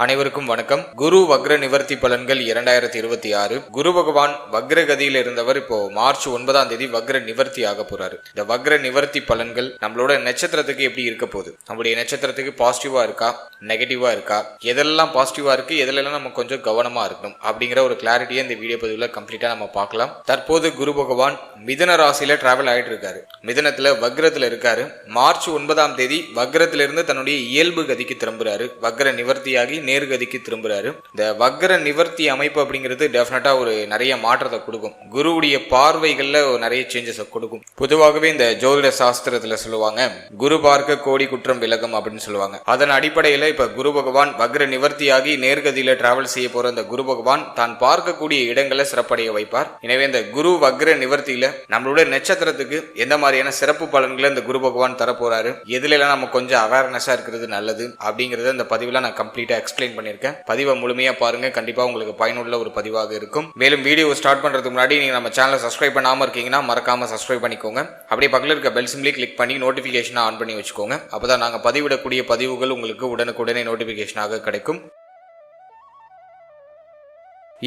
அனைவருக்கும் வணக்கம். குரு வக்ர நிவர்த்தி பலன்கள் 2026. குரு பகவான் வக்ர கதியில் இருந்தவர் இப்போ மார்ச் 9ஆம் தேதி வக்ர நிவர்த்தி ஆக போறாரு. இந்த வக்ர நிவர்த்தி பலன்கள் நம்மளோட நட்சத்திரத்துக்கு எப்படி இருக்க போகுது, நம்மளுடைய நட்சத்திரத்துக்கு பாசிட்டிவா இருக்கா நெகட்டிவா இருக்கா, எதெல்லாம் பாசிட்டிவா இருக்கு எதெல்லாம் நம்ம கொஞ்சம் கவனமா இருக்கணும் அப்படிங்கிற ஒரு கிளாரிட்டியை இந்த வீடியோ பதிவுல கம்ப்ளீட்டா நம்ம பார்க்கலாம். தற்போது குரு பகவான் மிதுன ராசியில டிராவல் ஆயிட்டு இருக்காரு. மிதுனத்துல வக்ரத்துல இருக்காரு. மார்ச் 9ஆம் தேதி வக்ரத்திலிருந்து தன்னுடைய இயல்பு கதிக்கு திரும்புறாரு. வக்ர நிவர்த்தியாகி நேர்கதிக்கு திரும்புறாரு. இந்த வக்ர நிவர்த்தி அமைப்பு அப்படிங்கிறது டெஃபினட்டா ஒரு நிறைய மாற்றத்தை கொடுக்கும். குருவுடைய பார்வைகள்ல நிறைய சேஞ்சஸ் கொடுக்கும். பொதுவாகவே இந்த ஜோதிட சாஸ்திரத்துல சொல்லுவாங்க, குரு பார்க்க கோடி குற்றம் விலகும் அப்படின்னு சொல்லுவாங்க. அதன் அடிப்படையில இப்ப குரு பகவான் வக்ர நிவர்த்தியாகி நேர்கதியில டிராவல் செய்ய போற இந்த குரு பகவான் தான் பார்க்கக்கூடிய இடங்களை சிறப்படைய வைப்பார். எனவே இந்த குரு வக்ர நிவர்த்தியில நம்மளுடைய நட்சத்திரத்துக்கு எந்த மாதிரியான சிறப்பு பலன்களை இந்த குரு பகவான் தரப்போறாரு, எதுல எல்லாம் நம்ம கொஞ்சம் அவேர்னஸா இருக்கிறது நல்லது அப்படிங்கறத இந்த பதிவுல நான் கம்ப்ளீட்டா எக்ஸ்பிளைன் பண்ணிருக்கேன். பதிவை முழுமையா பாருங்க, கண்டிப்பா உங்களுக்கு பயனுள்ள ஒரு பதிவாக இருக்கும். மேலும் வீடியோ ஸ்டார்ட் பண்றதுக்கு முன்னாடி நீங்க நம்ம சேனலை சப்ஸ்கிரைப் பண்ணாம இருக்கீங்கன்னா மறக்காம சப்ஸ்கிரைப் பண்ணிக்கோங்க. அப்படியே பக்கத்துல இருக்க பெல் சிம்பிளை கிளிக் பண்ணி நோட்டிபிகேஷன் ஆன் பண்ணி வச்சுக்கோங்க. அப்பதான் நாங்க பதிவிடக்கூடிய பதிவுகள் உங்களுக்கு உடனுக்குடனே நோட்டிபிகேஷனாக கிடைக்கும்.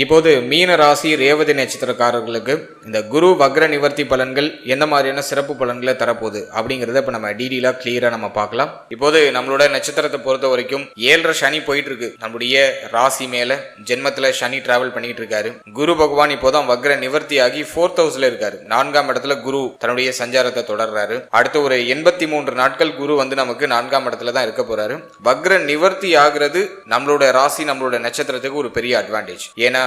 இப்போது மீன ராசி ரேவதி நட்சத்திரக்காரர்களுக்கு இந்த குரு வக்ர நிவர்த்தி பலன்கள் எந்த மாதிரியான சிறப்பு பலன்களை தரப்போகுது அப்படிங்கறத இப்ப நம்ம டீடெயிலா கிளியரா நம்ம பார்க்கலாம். இப்போது நம்மளோட நட்சத்திரத்தை பொறுத்த வரைக்கும் 7.5 சனி போயிட்டு இருக்கு. நம்மளுடைய ராசி மேல ஜென்மத்துல சனி டிராவல் பண்ணிட்டு இருக்காரு. குரு பகவான் இப்போதான் வக்ர நிவர்த்தி ஆகி 4th ஹவுஸ்ல இருக்காரு. 4ஆம் இடத்துல குரு தன்னுடைய சஞ்சாரத்தை தொடர்றாரு. அடுத்த ஒரு 83 நாட்கள் குரு நமக்கு 4ஆம் இடத்துல தான் இருக்க போறாரு. வக்ர நிவர்த்தி ஆகிறது நம்மளோட ராசி நம்மளோட நட்சத்திரத்துக்கு ஒரு பெரிய அட்வான்டேஜ். ஏன்னா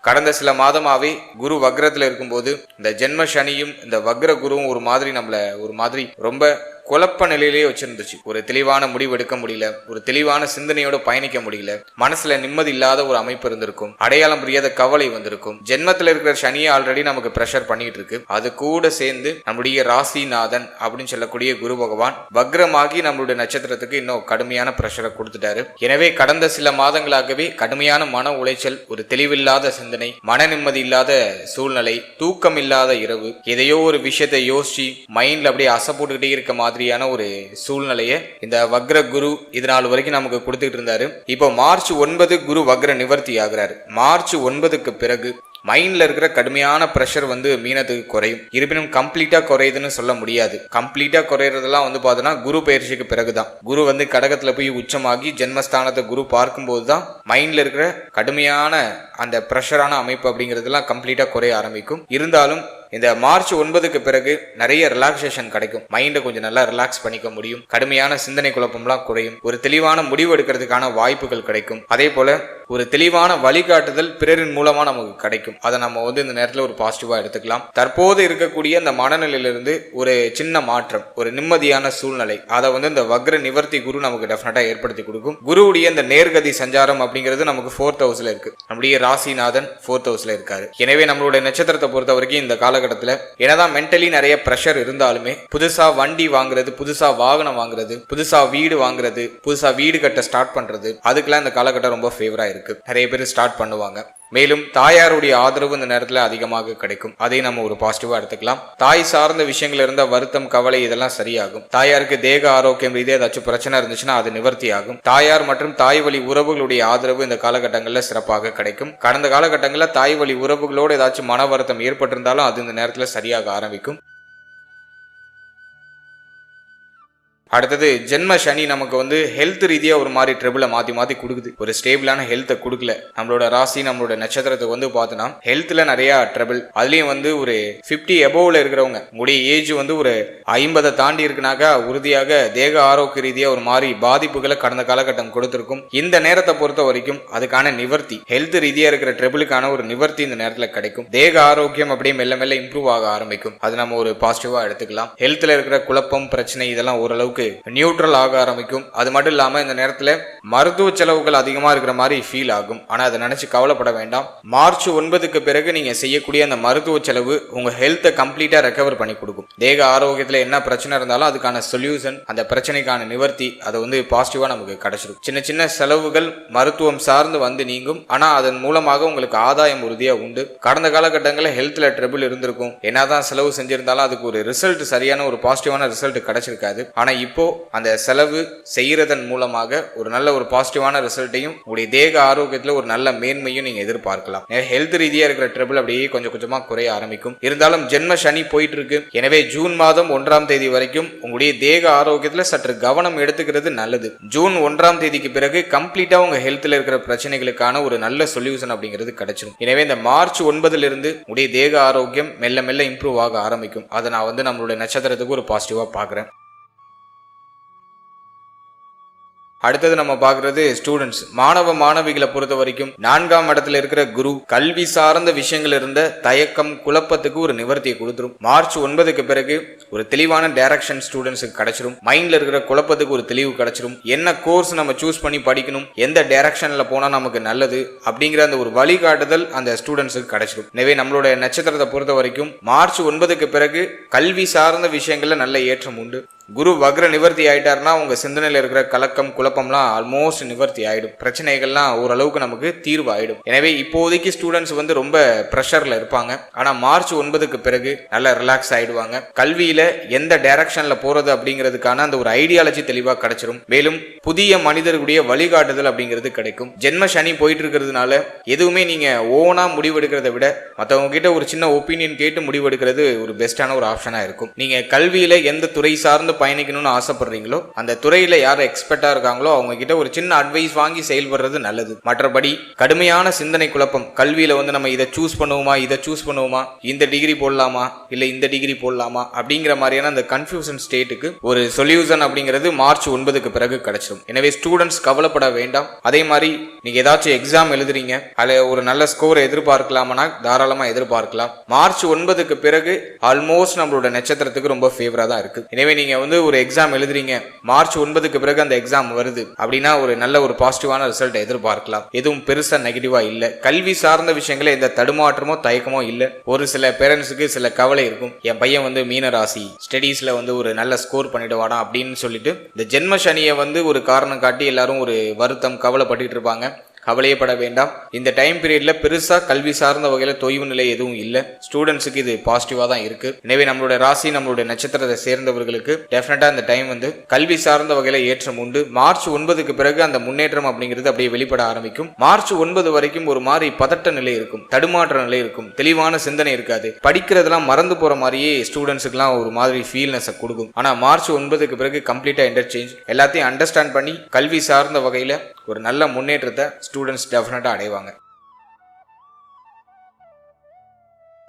கடந்த சில மாதமாவே குரு வக்ரத்துல இருக்கும்போது இந்த ஜென்ம சனியும் இந்த வக்ர குருவும் ஒரு மாதிரி ரொம்ப குழப்ப நிலையிலேயே வச்சிருந்துச்சு. ஒரு தெளிவான முடிவு எடுக்க முடியல, ஒரு தெளிவான சிந்தனையோட பயணிக்க முடியல, மனசுல நிம்மதி இல்லாத ஒரு அமைப்பு இருந்திருக்கும், அடையாளம் புரியாத கவலை வந்திருக்கும். ஜென்மத்துல இருக்கிற சனியை ஆல்ரெடி நமக்கு பிரஷர் பண்ணிட்டு இருக்கு. அது கூட சேர்ந்து நம்முடைய ராசிநாதன் அப்படின்னு சொல்லக்கூடிய குரு பகவான் வக்ரமாகி நம்மளுடைய நட்சத்திரத்துக்கு இன்னும் கடுமையான பிரஷரை கொடுத்துட்டாரு. எனவே கடந்த சில மாதங்களாகவே கடுமையான மன உளைச்சல், ஒரு தெளிவில்லாத சிந்தனை, மன நிம்மதி இல்லாத சூழ்நிலை, தூக்கம் இல்லாத இரவு, எதையோ ஒரு விஷயத்தை யோசிச்சு மைண்ட்ல அப்படியே அசை போட்டுக்கிட்டே இருக்க மாதிரி ஒரு சூழ்நிலையை இந்த வக்ர குரு இதனால் வரைக்கும் நமக்கு கொடுத்துட்டு இருந்தாரு. இப்போ மார்ச் 9 குரு வக்ர நிவர்த்தி ஆகிறாரு. மார்ச் 9க்கு பிறகு மைண்ட்ல இருக்கிற கடுமையான பிரஷர் மீனத்துக்கு குறையும். இருப்பினும் கம்ப்ளீட்டா குறையுதுன்னு சொல்ல முடியாது. கம்ப்ளீட்டா குறையறதெல்லாம் பார்த்தோன்னா குரு பயிற்சிக்கு பிறகுதான். குரு கடகத்துல போய் உச்சமாகி ஜென்மஸ்தானத்தை குரு பார்க்கும்போது தான் மைண்ட்ல இருக்கிற கடுமையான அந்த பிரஷரான அமைப்பு அப்படிங்கிறதுலாம் கம்ப்ளீட்டா குறைய ஆரம்பிக்கும். இருந்தாலும் இந்த மார்ச் 9க்கு பிறகு நிறைய ரிலாக்ஸேஷன் கிடைக்கும். மைண்டை கொஞ்சம் நல்லா ரிலாக்ஸ் பண்ணிக்க முடியும். கடுமையான சிந்தனை குழப்பம்லாம் குறையும். ஒரு தெளிவான முடிவு எடுக்கிறதுக்கான வாய்ப்புகள் கிடைக்கும். அதே போல ஒரு தெளிவான வழிகாட்டுதல் பிறரின் மூலமா நமக்கு கிடைக்கும். அதை நம்ம இந்த நேரத்தில் ஒரு பாசிட்டிவா எடுத்துக்கலாம். தற்போது இருக்கக்கூடிய அந்த மனநிலையிலிருந்து ஒரு சின்ன மாற்றம், ஒரு நிம்மதியான சூழ்நிலை, அதை இந்த வக்ர நிவர்த்தி குரு நமக்கு டெஃபினட்டா ஏற்படுத்தி கொடுக்கும். குருவுடைய இந்த நேர்கதி சஞ்சாரம் அப்படிங்கிறது நமக்கு 4th ஹவுஸ்ல இருக்கு. நம்முடைய ராசிநாதன் 4th ஹவுஸ்ல இருக்காரு. எனவே நம்மளுடைய நட்சத்திரத்தை பொறுத்த வரைக்கும் இந்த காலகட்டத்தில் என்னதான் மென்டலி நிறைய பிரஷர் இருந்தாலுமே புதுசா வண்டி வாங்குறது, புதுசா வாகனம் வாங்குறது, புதுசா வீடு வாங்குறது, புதுசா வீடு கட்ட ஸ்டார்ட் பண்றது, அதுக்கெல்லாம் இந்த காலகட்டம் ரொம்ப ஃபேவரா இருக்கு. நிறைய பேர் ஸ்டார்ட் பண்ணுவாங்க. மேலும் தாயாருடைய ஆதரவு இந்த நேரத்தில் அதிகமாக கிடைக்கும். அதை நம்ம ஒரு பாசிட்டிவா எடுத்துக்கலாம். தாய் சார்ந்த விஷயங்கள் இருந்த வருத்தம், கவலை இதெல்லாம் சரியாகும். தாயாருக்கு தேக ஆரோக்கியம் ரீதியாக ஏதாச்சும் பிரச்சனை இருந்துச்சுன்னா அது நிவர்த்தி ஆகும். தாயார் மற்றும் தாய் வழி உறவுகளுடைய ஆதரவு இந்த காலகட்டங்களில் சிறப்பாக கிடைக்கும். கடந்த காலகட்டங்களில் தாய் வழி உறவுகளோடு ஏதாச்சும் மன வருத்தம் ஏற்பட்டிருந்தாலும் அது இந்த நேரத்தில் சரியாக ஆரம்பிக்கும். அடுத்தது ஜென்ம சனி நமக்கு ஹெல்த் ரீதியா ஒரு மாதிரி ட்ரபிளை மாத்தி கொடுக்குது. ஒரு ஸ்டேபிளான ஹெல்த்தை கொடுக்கல. நம்மளோட ராசி நம்மளோட நட்சத்திரத்துக்கு பார்த்தோன்னா ஹெல்த்ல நிறைய ட்ரபிள். அதுலயும் ஒரு 50 எபோவ்ல இருக்கிறவங்க, உங்களுடைய ஏஜ் ஒரு 50 தாண்டி இருக்குனாக்கா உறுதியாக தேக ஆரோக்கிய ரீதியா ஒரு மாதிரி பாதிப்புகளை கடந்த காலகட்டம் கொடுத்திருக்கும். இந்த நேரத்தை பொறுத்த வரைக்கும் அதுக்கான நிவர்த்தி, ஹெல்த் ரீதியா இருக்கிற ட்ரபிளுக்கான ஒரு நிவர்த்தி இந்த நேரத்தில் கிடைக்கும். தேக ஆரோக்கியம் அப்படியே மெல்ல மெல்ல இம்ப்ரூவ் ஆக ஆரம்பிக்கும். அது நம்ம ஒரு பாசிட்டிவா எடுத்துக்கலாம். ஹெல்த்ல இருக்கிற குழப்பம், பிரச்சனை இதெல்லாம் ஓரளவுக்கு நியூட்ரல் ஆக ஆரம்பிக்கும். அது மட்டும் இல்லாம இந்த நேரத்துல மருத்துவ செலவுகள் அதிகமா இருக்கிற மாதிரி ஃபீல் ஆகும். ஆனா அதை நினைச்சு கவலைப்பட வேண்டாம். மார்ச் 9க்கு பிறகு நீங்க செய்யக்கூடிய அந்த மருத்துவ செலவு உங்க ஹெல்த்தை கம்ப்ளீட்டா ரெக்கவர் பண்ணி கொடுக்கும். தேக ஆரோக்கியத்துல என்ன பிரச்சனை இருந்தாலும் அதுக்கான சொல்யூஷன், அந்த பிரச்சனைக்கான நிவர்த்தி அது பாசிட்டிவா நமக்கு கிடைச்சிடும். சின்ன சின்ன செலவுகள் மருத்துவம் சார்ந்து நீங்கும். ஆனா அதன் மூலமாக உங்களுக்கு ஆதாயம் உறுதியா உண்டு. கடந்த காலகட்டங்களில் ஹெல்த்ல ட்ரபிள் இருந்திருக்கும். என்னதான் செலவு செஞ்சிருந்தாலும் அதுக்கு ஒரு ரிசல்ட், சரியான ஒரு பாசிட்டிவான ரிசல்ட் கிடைச்சிருக்காது. ஆனா இப்போ அந்த செலவு செய்யறதன் மூலமாக ஒரு நல்ல ஒரு பாசிட்டிவான ரிசல்ட்டையும் உங்களுடைய தேக ஆரோக்கியத்துல ஒரு நல்ல மேன்மையும் நீங்க எதிர்பார்க்கலாம். ஹெல்த் ரீதியா இருக்கிற ட்ரபிள் அப்படியே கொஞ்சம் கொஞ்சமா குறைய ஆரம்பிக்கும். இருந்தாலும் ஜென்ம சனி போயிட்டு இருக்கு. எனவே ஜூன் மாதம் 1ஆம் தேதி வரைக்கும் உங்களுடைய தேக ஆரோக்கியத்துல சற்று கவனம் எடுத்துக்கிறது நல்லது. ஜூன் 1ஆம் தேதிக்கு பிறகு கம்ப்ளீட்டா உங்க ஹெல்த்ல இருக்கிற பிரச்சனைகளுக்கான ஒரு நல்ல சொல்யூஷன் அப்படிங்கிறது கிடைச்சிடும். எனவே இந்த மார்ச் 9 இருந்து உடைய தேக ஆரோக்கியம் மெல்ல மெல்ல இம்ப்ரூவ் ஆக ஆரம்பிக்கும். அதை நான் நம்மளுடைய நட்சத்திரத்துக்கு ஒரு பாசிட்டிவா பார்க்கிறேன். அடுத்தது நம்ம பார்க்கறது ஸ்டூடெண்ட்ஸ், மாணவ மாணவிகளை பொறுத்த வரைக்கும் 4ஆம் இடத்துல இருக்கிற குரு கல்வி சார்ந்த விஷயங்கள் இருந்த தயக்கம் குழப்பத்துக்கு ஒரு நிவர்த்தியை கொடுத்துரும். மார்ச் 9க்கு பிறகு ஒரு தெளிவான டைரக்ஷன் ஸ்டூடெண்ட்ஸுக்கு கிடைச்சிரும். மைண்ட்ல இருக்கிற குழப்பத்துக்கு ஒரு தெளிவு கிடைச்சிரும். என்ன கோர்ஸ் நம்ம சூஸ் பண்ணி படிக்கணும், எந்த டைரக்ஷன்ல போனா நமக்கு நல்லது அப்படிங்கிற அந்த ஒரு வழிகாட்டுதல் அந்த ஸ்டூடெண்ட்ஸுக்கு கிடைச்சிரும். எனவே நம்மளுடைய நட்சத்திரத்தை பொறுத்த வரைக்கும் மார்ச் 9க்கு பிறகு கல்வி சார்ந்த விஷயங்கள்ல நல்ல ஏற்றம் உண்டு. குரு வக்ர நிவர்த்தி ஆயிட்டாருன்னா உங்க சிந்தனையில் இருக்கிற கலக்கம் குழப்பம்லாம் ஆல்மோஸ்ட் நிவர்த்தி ஆயிடும். பிரச்சனைகள்லாம் ஓரளவுக்கு நமக்கு தீர்வு ஆயிடும். எனவே இப்போதைக்கு ஸ்டூடெண்ட்ஸ் ரொம்ப ப்ரெஷர்ல இருப்பாங்க. ஆனா மார்ச் 9க்கு பிறகு நல்லா ரிலாக்ஸ் ஆயிடுவாங்க. கல்வியில எந்த டைரக்ஷன்ல போறது அப்படிங்கிறதுக்கான அந்த ஒரு ஐடியாலஜி தெளிவா கிடைச்சிரும். மேலும் புதிய மனிதர்களுடைய வழிகாட்டுதல் அப்படிங்கிறது கிடைக்கும். ஜென்ம சனி போயிட்டு இருக்கிறதுனால எதுவுமே நீங்க ஓனா முடிவெடுக்கிறத விட மற்றவங்க கிட்ட ஒரு சின்ன ஒப்பீனியன் கேட்டு முடிவெடுக்கிறது ஒரு பெஸ்டான ஒரு ஆப்ஷனா இருக்கும். நீங்க கல்வியில எந்த துறை சார்ந்து பயணிக்கணும்னு ஆசைப்படுறீங்களோ அந்த துறையில யார் எக்ஸ்பர்ட்டா இருக்காங்களோ அவங்க கிட்ட ஒரு சின்ன அட்வைஸ் வாங்கி செயல்படுறது நல்லது. மற்றபடி கடுமையான சிந்தனை குழப்பம், கல்வியில நம்ம இதை சூஸ் பண்ணுவோமா இதை சூஸ் பண்ணுவோமா, இந்த டிகிரி போடலாமா இல்ல இந்த டிகிரி போடலாமா அப்படிங்கிற மாதிரியான அந்த கன்ஃபியூஷன் ஸ்டேட்டுக்கு ஒரு சொல்யூஷன் அப்படிங்கிறது மார்ச் 9க்கு பிறகு கிடைச்சிடும். எனவே ஸ்டூடெண்ட்ஸ் கவலைப்பட வேண்டாம். அதே மாதிரி நீங்க ஏதாச்சும் எக்ஸாம் எழுதுறீங்க, அதுல ஒரு நல்ல ஸ்கோர் எதிர்பார்க்கலாம்னா தாராளமா எதிர்பார்க்கலாம். மார்ச் 9க்கு பிறகு ஆல்மோஸ்ட் நம்மளோட நட்சத்திரத்துக்கு ரொம்ப ஃபேவரா தான் இருக்கு. எனவே நீங்க ஒரு எக்ஸாம் எழுதுறீங்க, மார்ச் 9க்கு பிறகு அந்த எக்ஸாம் வருது அப்படின்னா ஒரு நல்ல ஒரு பாசிட்டிவான ரிசல்ட் எதிர்பார்க்கலாம். எதுவும் பெருசா நெகட்டிவா இல்ல. கல்வி சார்ந்த விஷயங்கள எந்த தடுமாற்றமோ தயக்கமோ இல்ல. ஒரு சில பேரண்ட்ஸுக்கு சில கவலை இருக்கும், என் பையன் மீன ராசி ஸ்டடீஸ்ல ஒரு நல்ல ஸ்கோர் பண்ணிடுவானா அப்படின்னு சொல்லிட்டு இந்த ஜென்ம சனியை ஒரு காரணம் காட்டி எல்லாரும் ஒரு வருத்தம் கவலைப்பட்டு இருப்பாங்க. கவலையே பட வேண்டாம். இந்த டைம் பீரியட்ல பெருசா கல்வி சார்ந்த வகையில தொய்வு நிலை எதுவும் இல்லை. ஸ்டூடெண்ட்ஸுக்கு இது பாசிட்டிவா தான் இருக்கு. எனவே நம்மளுடைய ராசி நம்மளுடைய நட்சத்திரத்தை சேர்ந்தவர்களுக்கு டெஃபினட்டா இந்த டைம் கல்வி சார்ந்த வகையில ஏற்றம் உண்டு. மார்ச் 9க்கு பிறகு அந்த முன்னேற்றம் அப்படிங்கிறது அப்படியே வெளிப்பட ஆரம்பிக்கும். மார்ச் 9 வரைக்கும் ஒரு மாதிரி பதட்ட நிலை இருக்கும், தடுமாற்ற நிலை இருக்கும், தெளிவான சிந்தனை இருக்காது. படிக்கிறதெல்லாம் மறந்து போற மாதிரியே ஸ்டூடெண்ட்ஸுக்குலாம் ஒரு மாதிரி ஃபீல்னஸ் கொடுக்கும். ஆனா மார்ச் 9க்கு பிறகு கம்ப்ளீட்டா இன்டர்சேஞ்ச் எல்லாத்தையும் அண்டர்ஸ்டாண்ட் பண்ணி கல்வி சார்ந்த வகையில ஒரு நல்ல முன்னேற்றத்தை ஸ்டூடெண்ட்ஸ் டெஃபினட்டா அடைவாங்க.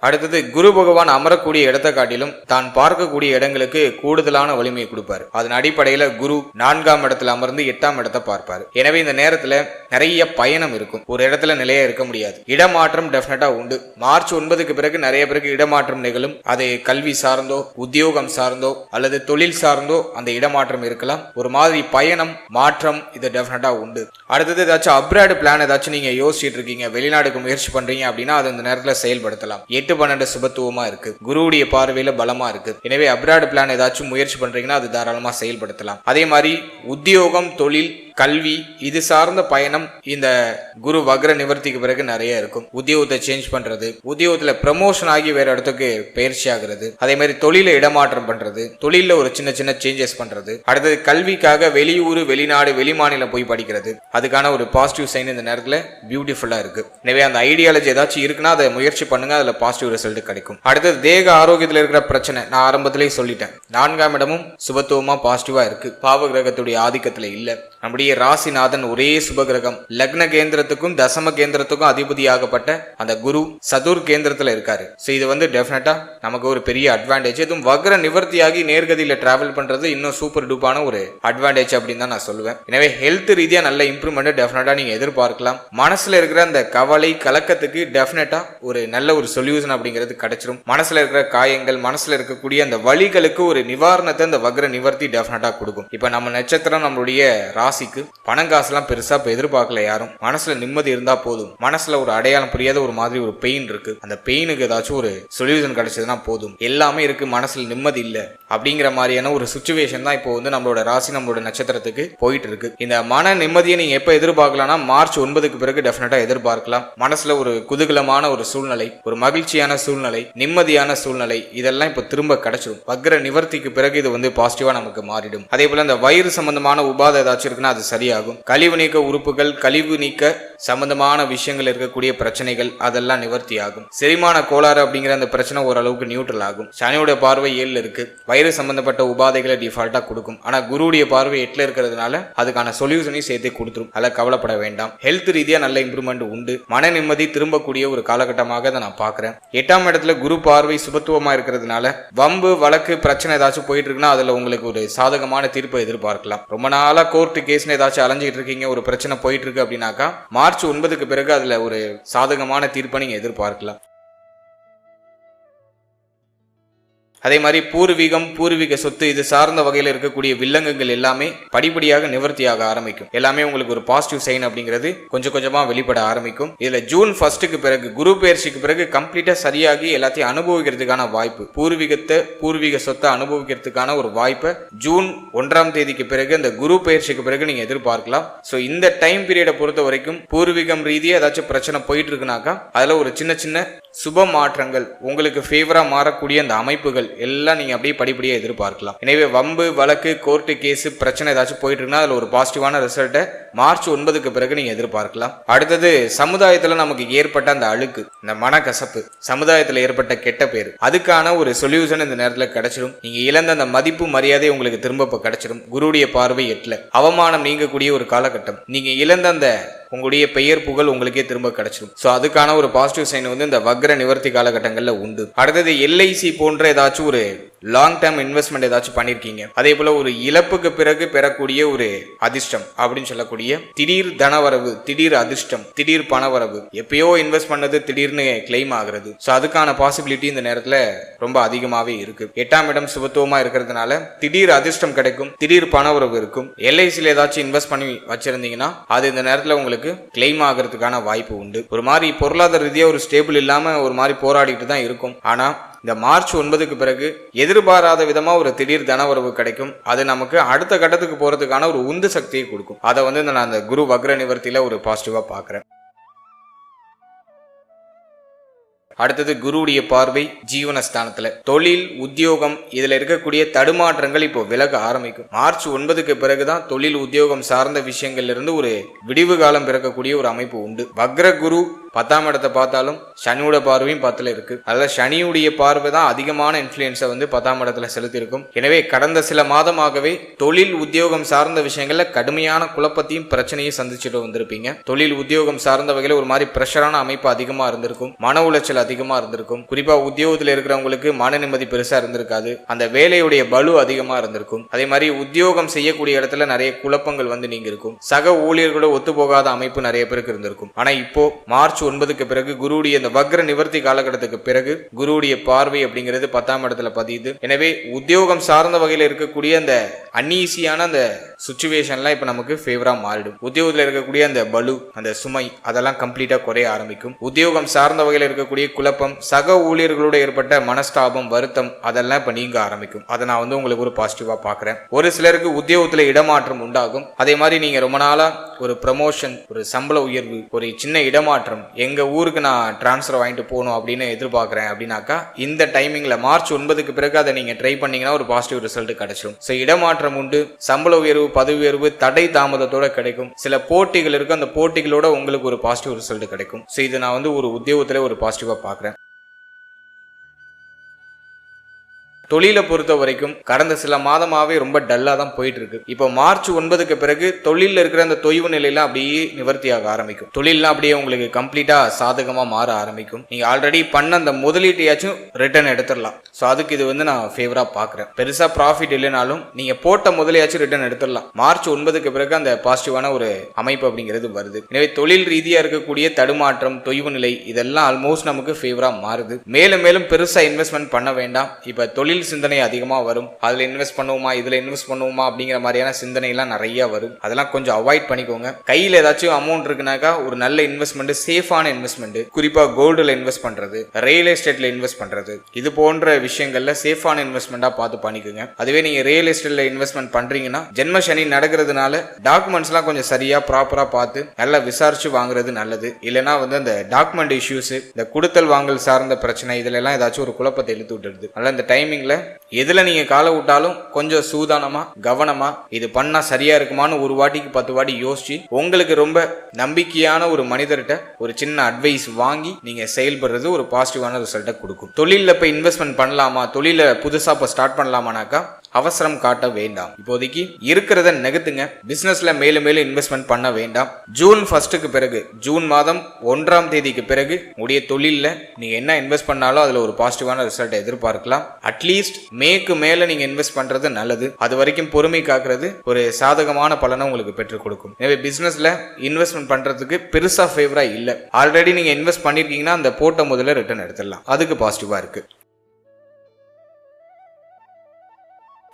அடுத்தது குரு பகவான் அமரக்கூடிய இடத்தை காட்டிலும் தான் பார்க்கக்கூடிய இடங்களுக்கு கூடுதலான வலிமையை கொடுப்பாரு. அதன் அடிப்படையில குரு 4ஆம் இடத்துல அமர்ந்து 8ஆம் இடத்தை பார்ப்பாரு. எனவே இந்த நேரத்துல நிறைய பயணம் இருக்கும். ஒரு இடத்துல நிலையா இருக்க முடியாது. இடமாற்றம் டெஃபினட்டா உண்டு. மார்ச் 9க்கு பிறகு நிறைய பேருக்கு இடமாற்றம் நிகழும். அது கல்வி சார்ந்தோ உத்தியோகம் சார்ந்தோ அல்லது தொழில் சார்ந்தோ அந்த இடமாற்றம் இருக்கலாம். ஒரு மாதிரி பயணம் மாற்றம் இது டெஃபினட்டா உண்டு. அடுத்தது ஏதாச்சும் அப்ராட் பிளான் ஏதாச்சும் நீங்க யோசிச்சுட்டு இருக்கீங்க, வெளிநாடுக்கு முயற்சி பண்றீங்க அப்படின்னா அது இந்த நேரத்துல செயல்படுத்தலாம். 8-12 சுபத்துவமா இருக்கு, குருவுடைய பார்வையில பலமா இருக்கு. எனவே அப்ராட் பிளான் ஏதாச்சும் முயற்சி பண்றீங்கன்னா அது தாராளமா செயல்படுத்தலாம். அதே மாதிரி உத்தியோகம் தொழில் கல்வி இது சார்ந்த பயணம் இந்த குரு வக்ர நிவர்த்திக்கு பிறகு நிறைய இருக்கும். உத்தியோகத்தை சேஞ்ச் பண்றது, உத்தியோகத்துல ப்ரமோஷன் ஆகி வேற இடத்துக்கு பயிற்சி ஆகுறது, அதே மாதிரி தொழில இடமாற்றம் பண்றது, தொழில ஒரு சின்ன சின்ன சேஞ்சஸ் பண்றது, அடுத்தது கல்விக்காக வெளியூர் வெளிநாடு வெளிமாநிலம் போய் படிக்கிறது, அதுக்கான ஒரு பாசிட்டிவ் சைன் இந்த நேரத்துல பியூட்டிஃபுல்லா இருக்கு. எனவே அந்த ஐடியாலஜி ஏதாச்சும் இருக்குன்னா அதை முயற்சி பண்ணுங்க, அதுல பாசிட்டிவ் ரிசல்ட் கிடைக்கும். அடுத்தது தேக ஆரோக்கியத்தில் இருக்கிற பிரச்சனை நான் ஆரம்பத்திலேயே சொல்லிட்டேன். 4ஆம் இடமும் சுபத்துவமா பாசிட்டிவா இருக்கு, பாவ கிரகத்துடைய ஆதிக்கத்துல இல்ல. நம்முடைய ராசிநாதன் ஒரே சுபகிரகம், லக்ன கேந்திரத்துக்கும் தசம கேந்திரத்துக்கும் அதிபதியாகப்பட்ட அந்த குரு சதுர் கேந்திரத்துல இருக்காரு. சோ இது டெஃபினட்டா நமக்கு ஒரு பெரிய அட்வான்டேஜ். இதுவும் வக்ர நிவர்த்தியாகி நேர்கதியில டிராவல் பண்றது இன்னும் சூப்பர் டூப்பான ஒரு அட்வான்டேஜ் அப்படின்னு தான் நான் சொல்லுவேன். எனவே ஹெல்த் ரீதியா நல்ல இம்ப்ரூவ்மெண்ட் டெஃபினட்டா நீங்க எதிர்பார்க்கலாம். மனசுல இருக்கிற அந்த கவலை கலக்கத்துக்கு டெஃபினட்டா ஒரு நல்ல ஒரு சொல்யூஷன் அப்படிங்கிறது கிடைச்சிரும். மனசுல இருக்கிற காயங்கள் மனசுல இருக்கக்கூடிய அந்த வலிகளுக்கு ஒரு நிவாரணத்தை அந்த வக்ர நிவர்த்தி டெஃபினட்டா கொடுக்கும். இப்ப நம்ம நட்சத்திரம் நம்மளுடைய ராசி ராசிக்கு பணம் காசுலாம் பெருசா இப்ப எதிர்பார்க்கல யாரும். மனசுல நிம்மதி இருந்தா போதும். மனசுல ஒரு அடையாளம் புரியாத ஒரு மாதிரி ஒரு பெயின் இருக்கு. அந்த பெயினுக்கு ஏதாச்சும் ஒரு சொல்யூஷன் கிடைச்சதுன்னா போதும். எல்லாமே இருக்கு, மனசுல நிம்மதி இல்ல அப்படிங்கிற மாதிரியான ஒரு சுச்சுவேஷன் தான் இப்போ வந்து நம்மளோட ராசி நம்மளோட நட்சத்திரத்துக்கு போயிட்டு இருக்கு. இந்த மன நிம்மதியை நீங்க எப்ப எதிர்பார்க்கலாம்னா மார்ச் 9க்கு பிறகு டெஃபினட்டா எதிர்பார்க்கலாம். மனசுல ஒரு குதூகலமான ஒரு சூழ்நிலை, ஒரு மகிழ்ச்சியான சூழ்நிலை, நிம்மதியான சூழ்நிலை இதெல்லாம் இப்போ திரும்ப கிடைச்சிடும். வக்ர நிவர்த்திக்கு பிறகு இது வந்து பாசிட்டிவா நமக்கு மாறிடும். அதே போல இந்த வயிறு சம்பந்தமான உபாதை ஏதாச்சும் இருக்குன்னா அது சரியாகும். கழிவு நீக்க உறுப்புகள், கழிவு நீக்க சம்பந்தமான விஷயங்கள் இருக்கக்கூடிய பிரச்சனைகள் அதெல்லாம் நிவர்த்தி ஆகும். செரிமான கோளாறு அப்படிங்கிற அந்த பிரச்சனை ஓரளவுக்கு நியூட்ரல் ஆகும். சனியோட பார்வை 7 இருக்கு. வயிறு சம்பந்தப்பட்ட உபாதைகளை டிஃபால்ட்டா கொடுக்கும். ஆனா குருவுடைய பார்வை 8 இருக்கிறதுனால அதுக்கான சொல்யூஷனையும் சேர்த்து கொடுத்துரும். அதில் கவலைப்பட வேண்டாம். ஹெல்த் ரீதியா நல்ல இம்ப்ரூவ்மெண்ட் உண்டு. மன நிம்மதி திரும்பக்கூடிய ஒரு காலகட்டமாக அதை நான் பாக்குறேன். 8ஆம் இடத்துல குரு பார்வை சுபத்துவமா இருக்கிறதுனால வம்பு வழக்கு பிரச்சனை ஏதாச்சும் போயிட்டு இருக்குன்னா அதுல உங்களுக்கு ஒரு சாதகமான தீர்ப்பை எதிர்பார்க்கலாம். ரொம்ப நாளா கோர்ட்டு கேஸ்னு ஏதாச்சும் அலைஞ்சிட்டு இருக்கீங்க, ஒரு பிரச்சனை போயிட்டு இருக்கு அப்படின்னாக்கா மார்ச் 9க்கு பிறகு அதுல ஒரு சாதகமான தீர்ப்பை நீங்க எதிர்பார்க்கலாம். அதே மாதிரி பூர்வீக சொத்து இது சார்ந்த வகையில் இருக்கக்கூடிய வில்லங்கங்கள் எல்லாமே படிப்படியாக நிவர்த்தியாக ஆரம்பிக்கும். எல்லாமே உங்களுக்கு ஒரு பாசிட்டிவ் சைன் அப்படிங்கிறது கொஞ்சம் கொஞ்சமா வெளிப்பட ஆரம்பிக்கும். இதுல ஜூன் 1க்கு பிறகு குரு பெயர்ச்சிக்கு பிறகு கம்ப்ளீட்டா சரியாகி எல்லாத்தையும் அனுபவிக்கிறதுக்கான வாய்ப்பு, பூர்வீக சொத்தை அனுபவிக்கிறதுக்கான ஒரு வாய்ப்பை ஜூன் 1ஆம் தேதிக்கு பிறகு அந்த குரு பெயர்ச்சிக்கு பிறகு நீங்க எதிர்பார்க்கலாம். சோ இந்த டைம் பீரியடை பொறுத்த வரைக்கும் பூர்வீகம் ரீதியா ஏதாச்சும் பிரச்சனை போயிட்டு இருக்குனாக்கா அதுல ஒரு சின்ன சின்ன சுப மாற்றங்கள் உங்களுக்கு ஃபேவரா மாறக்கூடிய அந்த அமைப்புகள் எல்லாம் நீங்க அப்படியே படிப்படியா எதிர்பார்க்கலாம். எனவே வம்பு வழக்கு கோர்ட்டு கேஸ் பிரச்சனை ஏதாச்சும் போயிட்டு இருக்குன்னா அதுல ஒரு பாசிட்டிவான ரிசல்ட்டை மார்ச் 9க்கு பிறகு நீங்க எதிர்பார்க்கலாம். அடுத்தது சமுதாயத்துல நமக்கு ஏற்பட்ட அந்த அழுக்கு, இந்த மனக்கசப்பு, சமுதாயத்துல ஏற்பட்ட கெட்ட பேர், அதுக்கான ஒரு சொல்யூஷன் இந்த நேரத்துல கிடைச்சிடும். நீங்க இழந்த அந்த மதிப்பு மரியாதை உங்களுக்கு திரும்ப கிடைச்சிடும். குருடைய பார்வை 8ல அவமானம் நீங்கக்கூடிய ஒரு காலகட்டம். நீங்க இழந்த அந்த உங்களுடைய பெயர் புகழ் உங்களுக்கே திரும்ப கிடைச்சிடும். சோ அதுக்கான ஒரு பாசிட்டிவ் சைன் வந்து இந்த வக்ர நிவர்த்தி காலகட்டங்கள்ல உண்டு. அடுத்தது LIC போன்ற ஏதாச்சும் ஒரு லாங் டேர்ம் இன்வெஸ்ட்மெண்ட் ஏதாச்சும் பண்ணிருக்கீங்க, அதே போல ஒரு இழப்புக்கு பிறகு பெறக்கூடிய ஒரு அதிர்ஷ்டம் அப்படின்னு சொல்லக்கூடிய திடீர் தனவரவு, திடீர் அதிர்ஷ்டம், திடீர் பணவரவு, எப்பயோ இன்வெஸ்ட் பண்ணது திடீர்னு கிளைம் ஆகுறது. சோ அதுக்கான பாசிபிலிட்டி இந்த நேரத்துல ரொம்ப அதிகமாவே இருக்கு. 8ஆம் இடம் சுபத்துவமா இருக்கிறதுனால திடீர் அதிர்ஷ்டம் கிடைக்கும், திடீர் பணவரவு இருக்கும். LICல ஏதாச்சும் இன்வெஸ்ட் பண்ணி வச்சிருந்தீங்கன்னா அது இந்த நேரத்துல உங்களுக்கு கிளைம் ஆகிறதுக்கான வாய்ப்பு உண்டு. ஒரு மாதிரி பொருளாதார ரீதியா ஒரு ஸ்டேபிள் இல்லாம ஒரு மாதிரி போராடிட்டு தான் இருக்கும். ஆனா இந்த மார்ச் 9க்கு பிறகு எதிர்பாராத விதமா ஒரு திடீர் தனவரவு கிடைக்கும். அது நமக்கு அடுத்த கட்டத்துக்கு போறதுக்கான ஒரு உந்து சக்தியை கொடுக்கும். அதை வந்து நான் அந்த குரு வக்ர நிவர்த்தியில ஒரு பாசிட்டிவா பாக்குறேன். அடுத்தது குருவுடைய பார்வை ஜீவனஸ்தானத்துல தொழில் உத்தியோகம் இதுல இருக்கக்கூடிய தடுமாற்றங்கள் இப்போ விலக ஆரம்பிக்கும். மார்ச் 9க்கு பிறகுதான் தொழில் உத்தியோகம் சார்ந்த விஷயங்கள்ல இருந்து ஒரு விடிவு காலம் பிறக்கக்கூடிய ஒரு அமைப்பு உண்டு. வக்ர குரு 10ஆம் இடத்தை பார்த்தாலும் சனியோட பார்வையும் 10ல இருக்கு. அதாவது சனியுடைய பார்வை தான் அதிகமான இன்ஃபுளுன்ஸை வந்து 10ஆம் இடத்துல செலுத்தியிருக்கும். எனவே கடந்த சில மாதமாகவே தொழில் உத்தியோகம் சார்ந்த விஷயங்கள்ல கடுமையான குழப்பத்தையும் பிரச்சனையும் சந்திச்சுட்டு வந்திருப்பீங்க. தொழில் உத்தியோகம் சார்ந்த வகையில ஒரு மாதிரி பிரஷரான அமைப்பு அதிகமா இருந்திருக்கும். மன உளைச்சல் அதிகமா இருந்திருக்கும். குறிப்பா உத்தியோகத்தில் இருக்கிறவங்களுக்கு மன நிம்மதி பெருசா இருந்திருக்காது. அந்த வேலையுடைய பலு அதிகமா இருந்திருக்கும். அதே மாதிரி உத்தியோகம் செய்யக்கூடிய இடத்துல நிறைய குழப்பங்கள் வந்து நீங்க இருக்கும். சக ஊழியர்களோட ஒத்து போகாத அமைப்பு நிறைய பேருக்கு இருந்திருக்கும். ஆனா இப்போ மார்ச் 9க்கு பிறகு குருவுடைய இந்த வக்ர நிவர்த்தி காலகட்டத்துக்கு பிறகு குருவுடைய பார்வை அப்படிங்கிறது 10ஆம் இடத்துல பதியுது. எனவே உத்தியோகம் சார்ந்த வகையில் இருக்கக்கூடிய அந்த அன்ஈசியான அந்த சுச்சுவேஷன்லாம் இப்ப நமக்கு ஃபேவரா மாறிடும். உத்தியோகத்தில் இருக்கக்கூடிய அந்த பலு, அந்த சுமை அதெல்லாம் கம்ப்ளீட்டா குறைய ஆரம்பிக்கும். உத்தியோகம் சார்ந்த வகையில் இருக்கக்கூடிய குழப்பம், சக ஊழியர்களோட ஏற்பட்ட மனஸ்தாபம், வருத்தம் அதெல்லாம் இப்ப நீங்க ஆரம்பிக்கும். அதை நான் வந்து உங்களுக்கு ஒரு பாசிட்டிவா பாக்குறேன். ஒரு சிலருக்கு உத்தியோகத்துல இடமாற்றம் உண்டாகும். அதே மாதிரி நீங்க ரொம்ப நாளா ஒரு ப்ரமோஷன், ஒரு சம்பள உயர்வு, ஒரு சின்ன இடமாற்றம், எங்க ஊருக்கு நான் டிரான்ஸ்ஃபர் வாங்கிட்டு போகணும் அப்படின்னு எதிர்பார்க்கிறேன் அப்படின்னாக்கா இந்த டைமிங்ல மார்ச் 9க்கு பிறகு அதை நீங்க ட்ரை பண்ணீங்கன்னா ஒரு பாசிட்டிவ் ரிசல்ட் கிடைச்சிடும். ஸோ இடமாற்றம் உண்டு. சம்பள உயர்வு, பதவி உயர்வு தடை தாமதத்தோட கிடைக்கும். சில போட்டிகள் இருக்கு, அந்த போட்டிகளோட உங்களுக்கு ஒரு பாசிட்டிவ் ரிசல்ட் கிடைக்கும். ஸோ இது நான் வந்து ஒரு உத்தியோகத்துல ஒரு பாசிட்டிவா பாக்குறேன். தொழிலை பொறுத்த வரைக்கும் கடந்த சில மாதமாவே ரொம்ப டல்லா தான் போயிட்டு இருக்கு. இப்போ மார்ச் 9க்கு பிறகு தொழில இருக்கிற அந்த தொய்வு நிலையெல்லாம் அப்படியே நிவர்த்தியாக ஆரம்பிக்கும். தொழிலாம் அப்படியே உங்களுக்கு கம்ப்ளீட்டா சாதகமா மாற ஆரம்பிக்கும். நீங்க ஆல்ரெடி பண்ண அந்த முதலீட்டையாச்சும் ரிட்டர்ன் எடுத்துடலாம். ஸோ அதுக்கு இது வந்து நான் ஃபேவரா பாக்குறேன். பெருசா ப்ராஃபிட் இல்லைனாலும் நீங்க போட்ட முதலையாச்சும் ரிட்டர்ன் எடுத்துடலாம். மார்ச் 9க்கு பிறகு அந்த பாசிட்டிவான ஒரு அமைப்பு அப்படிங்கிறது வருது. எனவே தொழில் ரீதியா இருக்கக்கூடிய தடுமாற்றம், தொய்வு நிலை இதெல்லாம் ஆல்மோஸ்ட் நமக்கு ஃபேவரா மாறுது. மேலும் மேலும் பெருசா இன்வெஸ்ட்மெண்ட் பண்ண வேண்டாம். இப்ப தொழில் தொழில் சிந்தனை அதிகமா வரும். அதுல இன்வெஸ்ட் பண்ணுவோமா, இதுல இன்வெஸ்ட் பண்ணுவோமா அப்படிங்கிற மாதிரியான சிந்தனை எல்லாம் நிறைய வரும். அதெல்லாம் கொஞ்சம் அவாய்ட் பண்ணிக்கோங்க. கையில ஏதாச்சும் அமௌண்ட் இருக்குனாக்கா ஒரு நல்ல இன்வெஸ்ட்மெண்ட், சேஃபான இன்வெஸ்ட்மெண்ட், குறிப்பா கோல்டுல இன்வெஸ்ட் பண்றது, ரியல் எஸ்டேட்ல இன்வெஸ்ட் பண்றது, இது போன்ற விஷயங்கள்ல சேஃபான இன்வெஸ்ட்மெண்டா பார்த்து பண்ணிக்கோங்க. அதுவே நீங்க ரியல் எஸ்டேட்ல இன்வெஸ்ட்மெண்ட் பண்றீங்கன்னா ஜென்ம சனி நடக்கிறதுனால டாக்குமெண்ட்ஸ் எல்லாம் கொஞ்சம் சரியா ப்ராப்பரா பார்த்து நல்லா விசாரிச்சு வாங்குறது நல்லது. இல்லைன்னா அந்த டாக்குமெண்ட் இஷ்யூஸ், இந்த கொடுத்தல் வாங்கல் சார்ந்த பிரச்சனை, இதுல எல்லாம் ஏதாச்சும் ஒரு குழப்பத்தை இழுத்து விட்டுருது. அதனால இந்த டைமிங்ல எதுல நீங்க காலை விட்டாலும் கொஞ்சம் சூதானமா கவனமா இது பண்ணா சரியா இருக்குமான்னு ஒரு வாட்டிக்கு 10 வாட்டி யோசிச்சு உங்களுக்கு ரொம்ப நம்பிக்கையான ஒரு மனிதர்கிட்ட ஒரு சின்ன அட்வைஸ் வாங்கி நீங்க செயல்படுறது ஒரு பாசிட்டிவான ரிசல்ட்டை கொடுக்கும். தொழில இப்ப இன்வெஸ்ட்மெண்ட் பண்ணலாமா, தொழில புதுசா இப்ப ஸ்டார்ட் பண்ணலாமானாக்கா அவசரம் காட்ட வேண்டாம். இப்போதைக்கு இருக்கிறத நெகத்துங்க. பிசினஸ்ல மேலும் மேலும் இன்வெஸ்ட்மெண்ட் பண்ண வேண்டாம். ஜூன் 1க்கு பிறகு, ஜூன் மாதம் 1ஆம் தேதிக்கு பிறகு உடைய தொழில நீங்க என்ன இன்வெஸ்ட் பண்ணாலும் அதுல ஒரு பாசிட்டிவான ரிசல்ட் எதிர்பார்க்கலாம். அட்லீஸ்ட் மேக்கு மேல நீங்க இன்வெஸ்ட் பண்றது நல்லது. அது வரைக்கும் பொறுமை காக்குறது ஒரு சாதகமான பலனை உங்களுக்கு பெற்றுக் கொடுக்கும். எனவே பிசினஸ்ல இன்வெஸ்ட்மெண்ட் பண்றதுக்கு பெருசா ஃபேவரா இல்ல. ஆல்ரெடி நீங்க இன்வெஸ்ட் பண்ணிருக்கீங்கன்னா அந்த போட்ட முதல்ல ரிட்டர்ன் எடுத்துடலாம். அதுக்கு பாசிட்டிவா இருக்கு.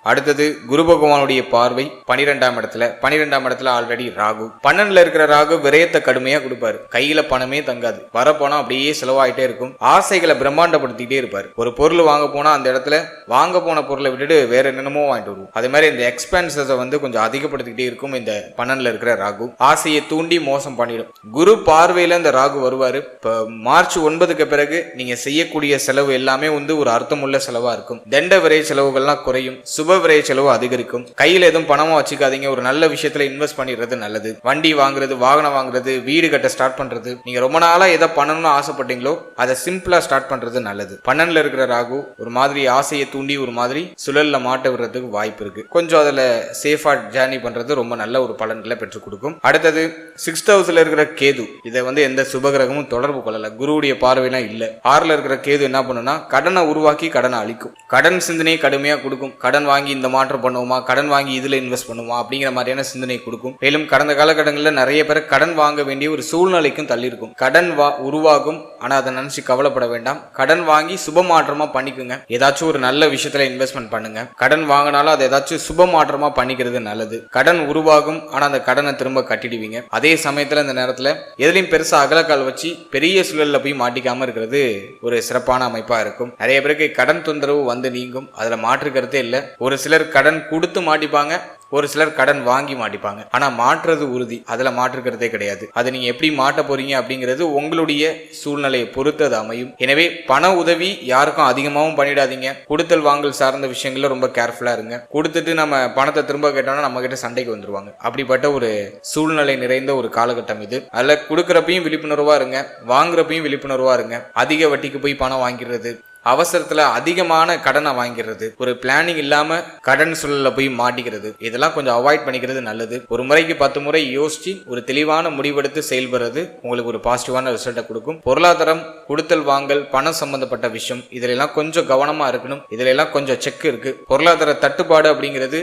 அடுத்தது குரு பகவானுடைய பார்வை 12ஆம் இடத்துல. 12ஆம் இடத்துல ஆல்ரெடி ராகு. 12ல இருக்கிற ராகு விரயத்தை கடுமையா கொடுப்பாரு. கையில பணமே தங்காது. வர பணம் அப்படியே செலவாயிட்டே இருக்கும். ஆசைகளை பிரம்மாண்டப்படுத்திட்டே இருப்பாரு. ஒரு பொருள் வாங்க போனா அந்த இடத்துல வாங்க போன பொருளை விட்டுட்டு வேற என்னென்னமோ வாங்கிட்டு வருவோம். அதே மாதிரி இந்த எக்ஸ்பென்சஸை கொஞ்சம் அதிகப்படுத்திக்கிட்டே இருக்கும் இந்த 12ல இருக்கிற ராகு. ஆசையை தூண்டி மோசம் பண்ணிடும். குரு பார்வையில இந்த ராகு வருவாரு. இப்ப மார்ச் 9க்கு பிறகு நீங்க செய்யக்கூடிய செலவு எல்லாமே ஒரு அர்த்தமுள்ள செலவா இருக்கும். தண்ட விரை செலவுகள்லாம் குறையும். சுப விரை செலவு அதிகரிக்கும். கையில எதுவும் பணமா வச்சுக்காதீங்க. ஒரு நல்ல விஷயத்துல இன்வெஸ்ட் பண்ணிடுறது நல்லது. வண்டி வாங்குறது, வாகனம் வாங்குறது, வீடு கட்ட ஸ்டார்ட் பண்றது, நீங்க ரொம்ப நாளா எதை பண்ணணும்னு ஆசைப்பட்டீங்களோ அதை சிம்பிளா ஸ்டார்ட் பண்றது நல்லது. 12ல இருக்கிற ராகு ஒரு மாதிரி ஆசையை தூண்டி ஒரு மாதிரி சுழல்ல மாட்ட விடுறதுக்கு வாய்ப்பு இருக்கு. கொஞ்சம் அதுல சேஃபா ஜேர்னி பண்றது ரொம்ப நல்ல ஒரு பலன்களை பெற்றுக் கொடுக்கும். அடுத்தது 6th ஹவுஸ்ல இருக்கிற கேது. இதை எந்த சுபகிரகமும் தொடர்பு கொள்ளல. குருவுடைய பார்வையெல்லாம் இல்ல. 6ல இருக்கிற கேது என்ன பண்ணுனா கடனை உருவாக்கி கடனை அழிக்கும். கடன் சிந்தனையை கடுமையா கொடுக்கும். கடன் வாங்கி இந்த மாற்றம் பண்ணுவோமா, கடன் வாங்கி இதுல இன்வெஸ்ட் பண்ணுவோமா அப்படிங்கிற மாதிரியான சிந்தனை கொடுக்கும். மேலும் கடந்த காலகட்டங்களில் நிறைய பேர் கடன் வாங்க வேண்டிய ஒரு சூழ்நிலைக்கும் தள்ளி இருக்கும். கடன் உருவாகும். ஆனா அதை நினைச்சு கவலைப்பட வேண்டாம். கடன் வாங்கி சுப மாற்றமா பண்ணிக்குங்க. ஏதாச்சும் ஒரு நல்ல விஷயத்துல இன்வெஸ்ட்மெண்ட் பண்ணுங்க. கடன் வாங்கினாலும் அதை ஏதாச்சும் சுப மாற்றமா பண்ணிக்கிறது நல்லது. கடன் உருவாகும். ஆனா அந்த கடனை திரும்ப கட்டிடுவீங்க. அதே சமயத்துல இந்த நேரத்துல எதுலையும் பெருசா அகலக்கால் வச்சு பெரிய சூழல்ல போய் மாட்டிக்காம இருக்கிறது ஒரு சிறப்பான அமைப்பா இருக்கும். நிறைய பேருக்கு கடன் தொந்தரவு நீங்கும். அதுல மாற்று கருத்தே இல்லை. ஒரு சிலர் கடன் கொடுத்து மாட்டிப்பாங்க, ஒரு சிலர் கடன் வாங்கி மாட்டிப்பாங்க. ஆனா மாற்றுறது உறுதி. அதுல மாற்றுக்கிறதே கிடையாது. அது நீங்க எப்படி மாட்ட போறீங்க அப்படிங்கிறது உங்களுடைய சூழ்நிலையை பொறுத்து அது அமையும். எனவே பண உதவி யாருக்கும் அதிகமாகவும் பண்ணிடாதீங்க. கொடுத்தல் வாங்கல் சார்ந்த விஷயங்கள்ல ரொம்ப கேர்ஃபுல்லா இருங்க. கொடுத்துட்டு நம்ம பணத்தை திரும்ப கேட்டோம்னா நம்ம கிட்ட சண்டைக்கு வந்துருவாங்க. அப்படிப்பட்ட ஒரு சூழ்நிலை நிறைந்த ஒரு காலகட்டம் இது. அதுல கொடுக்கறப்பையும் விழிப்புணர்வா இருங்க, வாங்குறப்பையும் விழிப்புணர்வா இருங்க. அதிக வட்டிக்கு போய் பணம் வாங்கிடுறது, அவசரத்துல அதிகமான கடனை வாங்கிறது, ஒரு பிளானிங் இல்லாம கடன் சூழல்ல போய் மாட்டிக்கிறது, இதெல்லாம் கொஞ்சம் அவாய்ட் பண்ணிக்கிறது நல்லது. ஒரு முறைக்கு 10 முறை யோசிச்சு ஒரு தெளிவான முடிவெடுத்து செயல்படுறது உங்களுக்கு ஒரு பாசிட்டிவான ரிசல்ட்டை கொடுக்கும். பொருளாதாரம், கொடுத்தல் வாங்கல், பணம் சம்பந்தப்பட்ட விஷயம் இதுல எல்லாம் கொஞ்சம் கவனமா இருக்கணும். இதுல எல்லாம் கொஞ்சம் செக் இருக்கு. பொருளாதார தட்டுப்பாடு அப்படிங்கிறது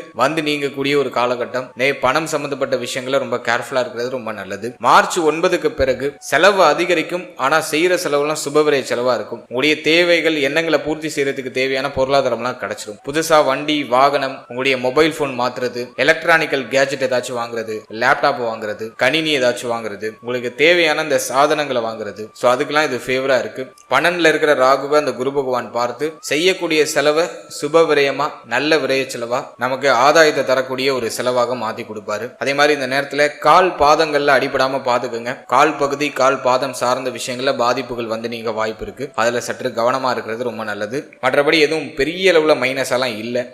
நீங்கக்கூடிய ஒரு காலகட்டம். பணம் சம்பந்தப்பட்ட விஷயங்கள ரொம்ப கேர்ஃபுல்லா இருக்கிறது ரொம்ப நல்லது. மார்ச் 9க்கு பிறகு செலவு அதிகரிக்கும். ஆனா செய்யற செலவுலாம் சுபவிரை செலவா இருக்கும். உங்களுடைய தேவைகள் எண்ணங்களை பூர்த்தி செய்யறதுக்கு தேவையான பொருளாதாரம்லாம் கிடைச்சிடும். புதுசா வண்டி, வாகனம், உங்களுடைய மொபைல் போன் மாத்துறது, எலக்ட்ரானிக்கல் கேஜெட் ஏதாச்சும் வாங்குறது, லேப்டாப் வாங்குறது, கணினி ஏதாச்சும் வாங்குறது, உங்களுக்கு தேவையான இந்த சாதனங்களை வாங்குறது, சோ அதுக்கெல்லாம் இது ஃபேவரா இருக்கு. 12ல இருக்கிற ராகுவை அந்த குரு பகவான் பார்த்து செய்யக்கூடிய செலவை சுப விரயமா, நல்ல விரய செலவா, நமக்கு ஆதாயத்தை தரக்கூடிய ஒரு செலவாக மாத்தி கொடுப்பாரு. அதே மாதிரி இந்த நேரத்துல கால் பாதங்கள்ல அடிபடாம பாத்துக்குங்க. கால் பகுதி, கால் பாதம் சார்ந்த விஷயங்கள்ல பாதிப்புகள் நீங்க வாய்ப்பு இருக்கு. அதுல சற்று கவனமா இருக்கிறது ரொம்ப நல்லது. மற்றபடி எதுவும் பெரிய அளவுல மைனஸ் எல்லாம் இல்லை.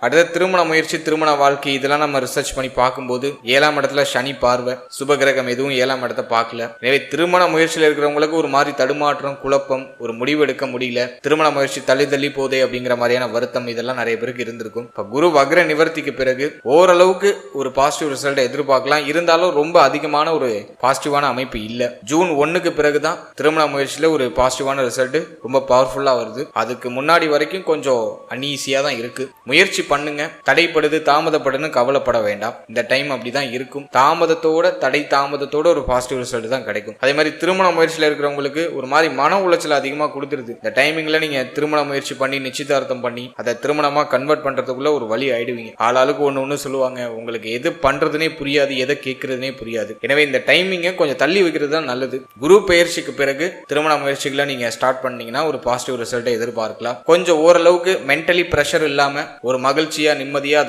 அடுத்த திருமண முயற்சி, திருமண வாழ்க்கை, இதெல்லாம் நம்ம ரிசர்ச் பண்ணி பார்க்கும்போது 7ஆம் இடத்துல சனி பார்வை, சுபகிரகம் எதுவும் 7ஆம் இடத்தை பார்க்கல. எனவே திருமண முயற்சியில் இருக்கிறவங்களுக்கு ஒரு மாதிரி தடுமாற்றம், குழப்பம், ஒரு முடிவு எடுக்க முடியல, திருமண முயற்சி தள்ளி போதே அப்படிங்கிற மாதிரியான வருத்தம் இதெல்லாம் நிறைய பேருக்கு இருந்திருக்கும். இப்ப குரு வக்ர நிவர்த்திக்கு பிறகு ஓரளவுக்கு ஒரு பாசிட்டிவ் ரிசல்ட் எதிர்பார்க்கலாம். இருந்தாலும் ரொம்ப அதிகமான ஒரு பாசிட்டிவான அமைப்பு இல்ல. ஜூன் 1க்கு பிறகுதான் திருமண முயற்சியில ஒரு பாசிட்டிவான ரிசல்ட் ரொம்ப பவர்ஃபுல்லா வருது. அதுக்கு முன்னாடி வரைக்கும் கொஞ்சம் அன்ஈஸியா தான் இருக்கு. முயற்சி பண்ணுங்க. தடைப்படுது தாமதப்படுன்னு கவலைப்பட வேண்டாம். இந்த டைம் அப்படிதான் இருக்கும். தாமதத்தோட ஒரு பாசிட்டிவ் ரிசல்ட் தான் கிடைக்கும். அதே மாதிரி திருமண முயற்சியில் இருக்கிறவங்களுக்கு ஒரு மாதிரி மன உளைச்சல் அதிகமாக கொடுத்துருது. இந்த டைமிங்ல நீங்க திருமண முயற்சி பண்ணி நிச்சயதார்த்தம் பண்ணி அதை திருமணமா கன்வெர்ட் பண்றதுக்குள்ள ஒரு வழி ஆயிடுவீங்க. ஆளாளுக்கு ஒண்ணு சொல்லுவாங்க. உங்களுக்கு எது பண்றதுனே புரியாது, எதை கேட்கறதுனே புரியாது. எனவே இந்த டைமிங்கை கொஞ்சம் தள்ளி வைக்கிறது தான் நல்லது. குரு பெயர்ச்சிக்கு பிறகு திருமண முயற்சிகளை நீங்க ஸ்டார்ட் பண்ணீங்கன்னா ஒரு பாசிட்டிவ் ரிசல்ட்டை எதிர்பார்க்கலாம். கொஞ்சம் ஓரளவுக்கு மென்டலி பிரஷர் இல்லாம ஒரு மகிழ்ச்சியா நிம்மதியா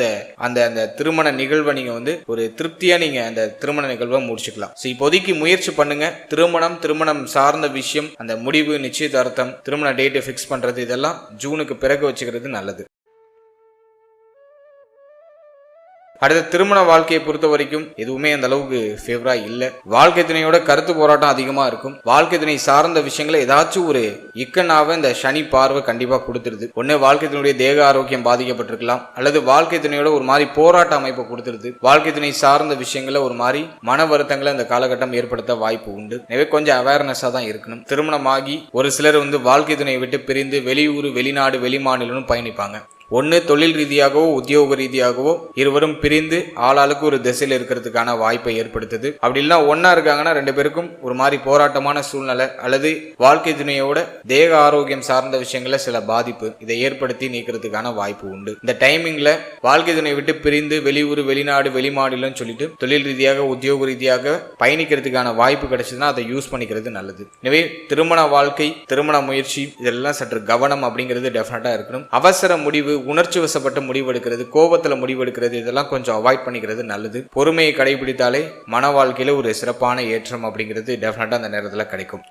அந்த திருமண நிகழ்வை நீங்க ஒரு திருப்தியா நீங்க அந்த திருமண நிகழ்வை முடிச்சுக்கலாம். இப்போதைக்கு முயற்சி பண்ணுங்க. திருமணம் சார்ந்த விஷயம், அந்த முடிவு, நிச்சயதார்த்தம், திருமண டேட்டை ஃபிக்ஸ் பண்றது, இதெல்லாம் ஜூனுக்கு பிறகு வச்சுக்கிறது நல்லது. அடுத்த திருமண வாழ்க்கையை பொறுத்த வரைக்கும் எதுவுமே அந்த அளவுக்கு ஃபேவரா இல்ல. வாழ்க்கை துணையோட கருத்து போராட்டம் அதிகமா இருக்கும். வாழ்க்கை துணை சார்ந்த விஷயங்களை ஏதாச்சும் ஒரு இக்கனாவை இந்த சனி பார்வை கண்டிப்பா கொடுத்துருது. ஒண்ணு வாழ்க்கை துணையுடைய தேக ஆரோக்கியம் பாதிக்கப்பட்டிருக்கலாம், அல்லது வாழ்க்கை துணையோட ஒரு மாதிரி போராட்ட அமைப்பை கொடுத்துருது. வாழ்க்கை துணை சார்ந்த விஷயங்களை ஒரு மாதிரி மன வருத்தங்களை இந்த காலகட்டம் ஏற்படுத்த வாய்ப்பு உண்டு. எனவே கொஞ்சம் அவேர்னஸா தான் இருக்கணும். திருமணமாகி ஒரு சிலர் வாழ்க்கை துணையை விட்டு பிரிந்து வெளியூர், வெளிநாடு, வெளிமாநிலம் பயணிப்பாங்க. ஒன்று தொழில் ரீதியாகவோ உத்தியோக ரீதியாகவோ இருவரும் பிரிந்து ஆளாளுக்கு ஒரு திசையில் இருக்கிறதுக்கான வாய்ப்பை ஏற்படுத்துது. அப்படி இல்லைன்னா ஒன்னா இருக்காங்கன்னா ரெண்டு பேருக்கும் ஒரு மாதிரி போராட்டமான சூழ்நிலை, அல்லது வாழ்க்கை துணையோட தேக ஆரோக்கியம் சார்ந்த விஷயங்கள சில பாதிப்பு இதை ஏற்படுத்தி நீக்கிறதுக்கான வாய்ப்பு உண்டு. இந்த டைமிங்ல வாழ்க்கை துணை விட்டு பிரிந்து வெளியூர், வெளிநாடு, வெளிமாநிலம் சொல்லிட்டு தொழில் ரீதியாக உத்தியோக ரீதியாக பயணிக்கிறதுக்கான வாய்ப்பு கிடைச்சதுன்னா அதை யூஸ் பண்ணிக்கிறது நல்லது. எனவே திருமண வாழ்க்கை, திருமண முயற்சி இதெல்லாம் சற்று கவனம் அப்படிங்கிறது டெஃபினட்டா இருக்கணும். அவசர முடிவு, உணர்ச்சி வசப்பட்ட முடிவெடுக்கிறது, கோபத்துல முடிவெடுக்கிறது, இதெல்லாம் கொஞ்சம் அவாய்ட் பண்ணிக்கிறது நல்லது. பொறுமையை கடைபிடித்தாலே மன வாழ்க்கையில ஒரு சிறப்பான ஏற்றம் அப்படிங்கிறது டெஃபினட்டா அந்த நேரத்துல கிடைக்கும்.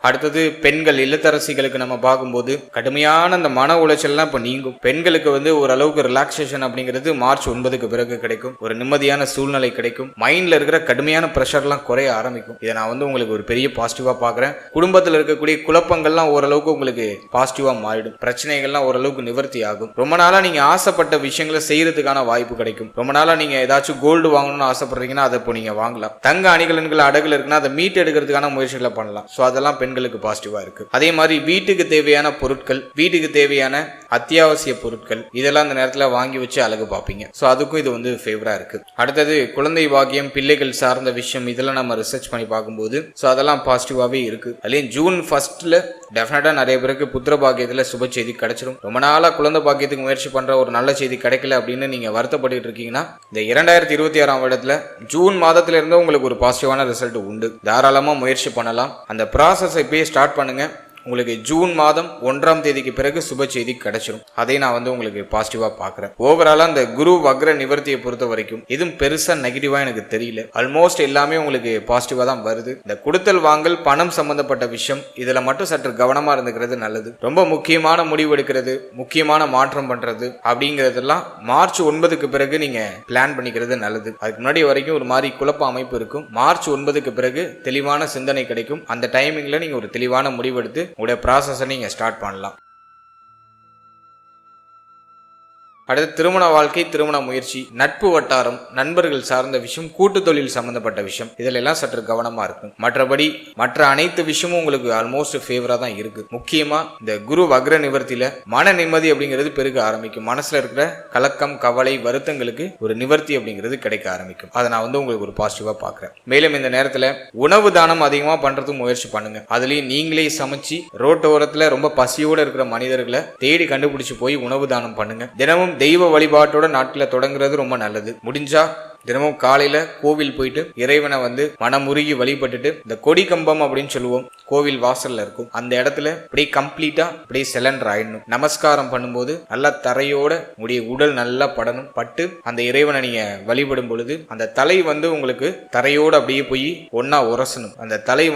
அடுத்தது பெண்கள், இல்லத்தரசிகளுக்கு நம்ம பார்க்கும்போது கடுமையான அந்த மன உளைச்சல்லாம் இப்போ நீங்கும். பெண்களுக்கு ஓரளவுக்கு ரிலாக்ஸேஷன் அப்படிங்கிறது மார்ச் 9க்கு பிறகு கிடைக்கும். ஒரு நிம்மதியான சூழ்நிலை கிடைக்கும். மைண்ட்ல இருக்கிற கடுமையான ப்ரெஷர்லாம் குறைய ஆரம்பிக்கும். இதை நான் உங்களுக்கு ஒரு பெரிய பாசிட்டிவா பார்க்குறேன். குடும்பத்தில் இருக்கக்கூடிய குழப்பங்கள்லாம் ஓரளவுக்கு உங்களுக்கு பாசிட்டிவா மாறிடும். பிரச்சனைகள்லாம் ஓரளவுக்கு நிவர்த்தி ஆகும். ரொம்ப நாளா நீங்க ஆசைப்பட்ட விஷயங்களை செய்யறதுக்கான வாய்ப்பு கிடைக்கும். ரொம்ப நாளா நீங்க ஏதாச்சும் கோல்டு வாங்கணும்னு ஆசைப்படுறீங்கன்னா அதை இப்போ நீங்க வாங்கலாம். தங்க அணிகலன்கள் அடகுல இருக்குன்னா அதை மீட் எடுக்கிறதுக்கான முயற்சிகளை பண்ணலாம். ஸோ அதெல்லாம் பெண்களுக்கு பாசிட்டிவா இருக்கு. அதே மாதிரி வீட்டுக்கு தேவையான பொருட்கள், வீட்டுக்கு தேவையான அத்தியாவசிய பொருட்கள் இதெல்லாம் அந்த நேரத்தில் வாங்கி வச்சு அழகு பார்ப்பீங்க. ஸோ அதுக்கும் இது ஃபேவரா இருக்கு. அடுத்தது குழந்தை பாக்கியம், பிள்ளைகள் சார்ந்த விஷயம், இதெல்லாம் நம்ம ரிசர்ச் பண்ணி பார்க்கும்போது ஸோ அதெல்லாம் பாசிட்டிவாவே இருக்கு. அதுலேயும் ஜூன் 1 டெஃபினட்டா நிறைய பேருக்கு புத்திர பாக்கியத்துல சுப செய்தி கிடைச்சிடும். ரொம்ப நாளா குழந்தை பாக்கியத்துக்கு முயற்சி பண்ற ஒரு நல்ல செய்தி கிடைக்கல அப்படின்னு நீங்க வருத்தப்பட்டு இருக்கீங்கன்னா இந்த 2026ஆம் வருடத்துல ஜூன் மாதத்துல இருந்து உங்களுக்கு ஒரு பாசிட்டிவான ரிசல்ட் உண்டு. தாராளமா முயற்சி பண்ணலாம். அந்த ப்ராசஸை இப்பயே ஸ்டார்ட் பண்ணுங்க. உங்களுக்கு ஜூன் மாதம் 1ஆம் தேதிக்கு பிறகு சுப செய்தி கிடைச்சிடும். அதை நான் உங்களுக்கு பாசிட்டிவா பாக்குறேன். ஓவராலா அந்த குரு வக்ர நிவர்த்தியை பொறுத்த வரைக்கும் எதுவும் பெருசா நெகட்டிவா எனக்கு தெரியல. ஆல்மோஸ்ட் எல்லாமே உங்களுக்கு பாசிட்டிவா தான் வருது. இந்த கொடுத்தல் வாங்கல், பணம் சம்பந்தப்பட்ட விஷயம் இதுல மட்டும் சற்று கவனமா இருந்துக்கிறது நல்லது. ரொம்ப முக்கியமான முடிவு எடுக்கிறது, முக்கியமான மாற்றம் பண்றது அப்படிங்கறதெல்லாம் மார்ச் 9க்கு பிறகு நீங்க பிளான் பண்ணிக்கிறது நல்லது. அதுக்கு முன்னாடி வரைக்கும் ஒரு மாதிரி குழப்ப அமைப்பு இருக்கும். மார்ச் 9க்கு பிறகு தெளிவான சிந்தனை கிடைக்கும். அந்த டைமிங்ல நீங்க ஒரு தெளிவான முடிவெடுத்து உங்களுடைய ப்ராசஸை நீங்கள் ஸ்டார்ட் பண்ணலாம். அடுத்து திருமண வாழ்க்கை, திருமண முயற்சி, நட்பு வட்டாரம், நண்பர்கள் சார்ந்த விஷயம், கூட்டு தொழில் சம்பந்தப்பட்ட விஷயம் இதில் எல்லாம் சற்று கவனமா இருக்கும். மற்றபடி மற்ற அனைத்து விஷயமும் உங்களுக்கு ஆல்மோஸ்ட் ஃபேவரா தான் இருக்கு. முக்கியமா இந்த குரு வக்ர நிவர்த்தியில மன நிம்மதி அப்படிங்கிறது பெருக ஆரம்பிக்கும். மனசுல இருக்கிற கலக்கம், கவலை, வருத்தங்களுக்கு ஒரு நிவர்த்தி அப்படிங்கிறது கிடைக்க ஆரம்பிக்கும். அதை நான் உங்களுக்கு ஒரு பாசிட்டிவா பாக்குறேன். மேலும் இந்த நேரத்துல உணவு தானம் அதிகமா பண்றதுக்கு முயற்சி பண்ணுங்க. அதுலயும் நீங்களே சமைச்சு ரோட்டோரத்துல ரொம்ப பசியோட இருக்கிற மனிதர்களை தேடி கண்டுபிடிச்சு போய் உணவு தானம் பண்ணுங்க. தினமும் தெய்வ வழிபாட்டோட நாட்டில் தொடங்குறது ரொம்ப நல்லது. முடிஞ்சா தினமும் காலையில கோவில் போயிட்டு இறைவனை மனமுருகி வழிபட்டுட்டு இந்த கொடி கம்பம் அப்படின்னு சொல்லுவோம், கோவில் வாசல்ல இருக்கும், அந்த இடத்துல அப்படியே கம்ப்ளீட்டா அப்படியே சிலண்டர் ஆயிடணும். நமஸ்காரம் பண்ணும்போது நல்லா தரையோட உடைய உடல் நல்லா படணும். பட்டு அந்த இறைவனை நீங்க வழிபடும் பொழுது அந்த தலை உங்களுக்கு தரையோட அப்படியே போய் ஒன்னா உரசணும். அந்த தலை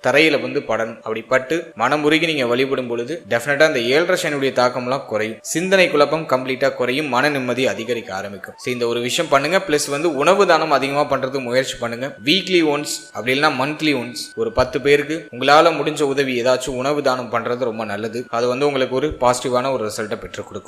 தரையில படணும். அப்படி பட்டு மனமுருகி நீங்க வழிபடும் பொழுது டெஃபினட்டா அந்த 7.5 சனியுடைய தாக்கம்லாம் குறையும். சிந்தனை குழப்பம் கம்ப்ளீட்டா குறையும். மன நிம்மதி அதிகரிக்க ஆரம்பிக்கும். இந்த ஒரு விஷயம் பண்ணுங்க. பிளஸ் உணவு தானம் அதிகமா பண்றதுக்கு முயற்சி பண்ணுங்க. வீக்லி ஒன்ஸ் அப்படி இல்லைன்னா மந்த்லி ஒன்ஸ் ஒரு 10 பேருக்கு உங்களால முடிஞ்ச உதவி ஏதாச்சும் உணவு தானம் பண்றது ரொம்ப நல்லது. அது உங்களுக்கு ஒரு பாசிட்டிவான ஒரு ரிசல்ட்டை பெற்றுக் கொடுக்கும்.